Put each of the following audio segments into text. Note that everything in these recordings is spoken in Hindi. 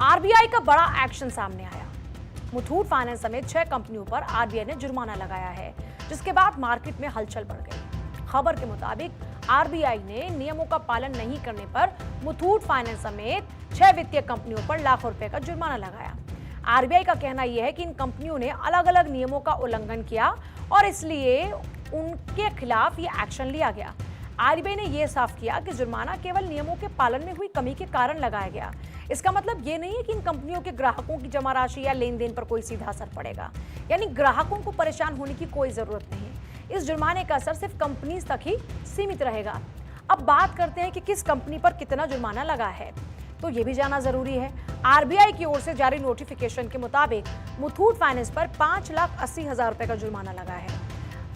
आरबीआई का बड़ा एक्शन सामने आया। मुथूट फाइनेंस समेत 6 कंपनियों पर आरबीआई ने जुर्माना लगाया है, जिसके बाद मार्केट में हलचल बढ़ गई। खबर के मुताबिक आरबीआई ने नियमों का पालन नहीं करने पर मुथूट फाइनेंस समेत 6 वित्तीय कंपनियों पर लाखों रुपए का जुर्माना लगाया। आरबीआई का कहना यह है कि इन कंपनियों ने अलग अलग नियमों का उल्लंघन किया और इसलिए उनके खिलाफ ये एक्शन लिया गया। आरबीआई ने यह साफ किया कि जुर्माना केवल नियमों के पालन में हुई कमी के कारण लगाया गया। इसका मतलब ये नहीं है कि इन कंपनियों के ग्राहकों की जमा राशि या लेन देन पर कोई सीधा असर पड़ेगा, यानी ग्राहकों को परेशान होने की कोई जरूरत नहीं। इस जुर्माने का असर सिर्फ कंपनी तक ही सीमित रहेगा। अब बात करते हैं कि किस कंपनी पर कितना जुर्माना लगा है, तो ये भी जानना जरूरी है। आरबीआई की ओर से जारी नोटिफिकेशन के मुताबिक मुथूट फाइनेंस पर 5,80,000 रुपए का जुर्माना लगा है।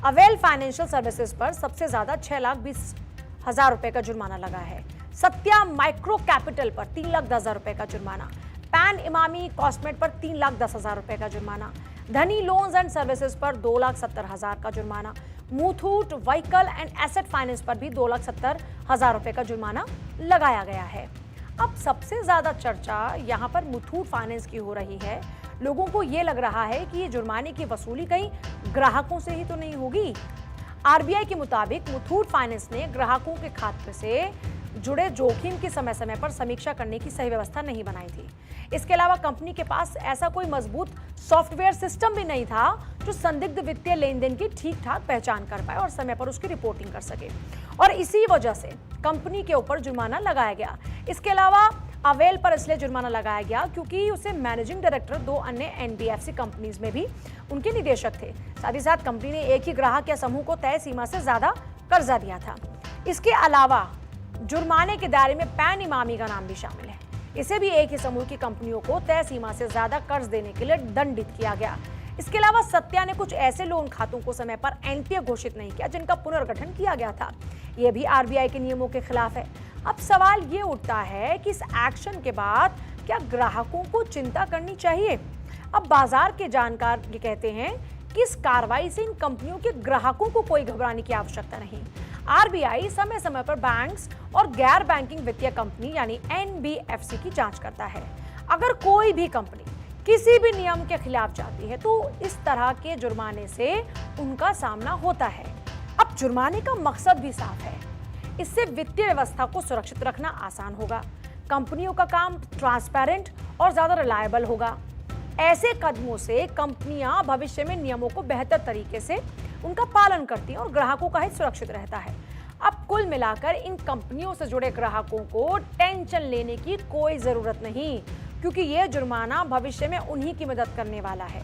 अवेल फाइनेंशियल सर्विसेज पर सबसे ज्यादा 6,20,000 रुपए का जुर्माना लगा है। सत्या माइक्रो कैपिटल पर 3,10,000 रुपए का जुर्माना, पैन इमामी कॉस्मेट पर 3,10,000 रुपए का जुर्माना, धनी लोन्स एंड सर्विसेज पर 2,70,000 का जुर्माना, Muthoot vehicle and asset finance पर भी 2,70,000 रुपए का जुर्माना लगाया गया है। अब सबसे ज्यादा चर्चा यहाँ पर मुथूट फाइनेंस की हो रही है। लोगों को ये लग रहा है कि ये जुर्माने की वसूली कहीं ग्राहकों से ही तो नहीं होगी। आरबीआई के मुताबिक मुथूट फाइनेंस ने ग्राहकों के खाते से जुड़े जोखिम की समय समय पर समीक्षा करने की सही व्यवस्था नहीं बनाई थी। इसके अलावा कंपनी के पास ऐसा कोई मजबूत सॉफ्टवेयर सिस्टम भी नहीं था जो संदिग्ध वित्तीय लेन देन की ठीक ठाक पहचान कर पाए और समय पर उसकी रिपोर्टिंग कर सके, और इसी वजह से कंपनी के ऊपर जुर्माना लगाया गया। इसके अलावा अवेल पर इसलिए जुर्माना लगाया गया क्योंकि उसे मैनेजिंग डायरेक्टर 2 अन्य एनबीएफसी कंपनीज में भी उनके निदेशक थे। साथ ही साथ कंपनी ने एक ही ग्राहक या समूह को तय सीमा से ज्यादा कर्जा दिया था। इसके अलावा जुर्माने के दायरे में पैन इमामी का नाम भी शामिल है। इसे भी एक ही समूह की कंपनियों को तय सीमा से ज्यादा कर्ज देने के लिए दंडित किया गया। इसके अलावा सत्या ने कुछ ऐसे लोन खातों को समय पर एनपीए घोषित नहीं किया जिनका पुनर्गठन किया गया था। यह भी आरबीआई के नियमों के खिलाफ है। अब सवाल ये उठता है कि इस एक्शन के बाद क्या ग्राहकों को चिंता करनी चाहिए? अब बाजार के जानकार ये कहते हैं कि इस कार्रवाई से इन कंपनियों के ग्राहकों को कोई घबराने की आवश्यकता नहीं। आरबीआई समय समय पर बैंक्स और गैर बैंकिंग वित्तीय कंपनी यानी एनबीएफसी की जांच करता है। अगर कोई भी कंपनी किसी भी नियम के खिलाफ जाती है तो इस तरह के जुर्माने से उनका सामना होता है। अब जुर्माने का मकसद भी साफ है। इससे वित्तीय व्यवस्था को सुरक्षित रखना आसान होगा, कंपनियों का काम ट्रांसपेरेंट और ज्यादा रिलायबल होगा। ऐसे कदमों से कंपनियां भविष्य में नियमों को बेहतर तरीके से उनका पालन करती हैं और ग्राहकों का हित सुरक्षित रहता है। अब कुल मिलाकर इन कंपनियों से जुड़े ग्राहकों को टेंशन लेने की कोई जरूरत नहीं, क्योंकि यह जुर्माना भविष्य में उन्हीं की मदद करने वाला है।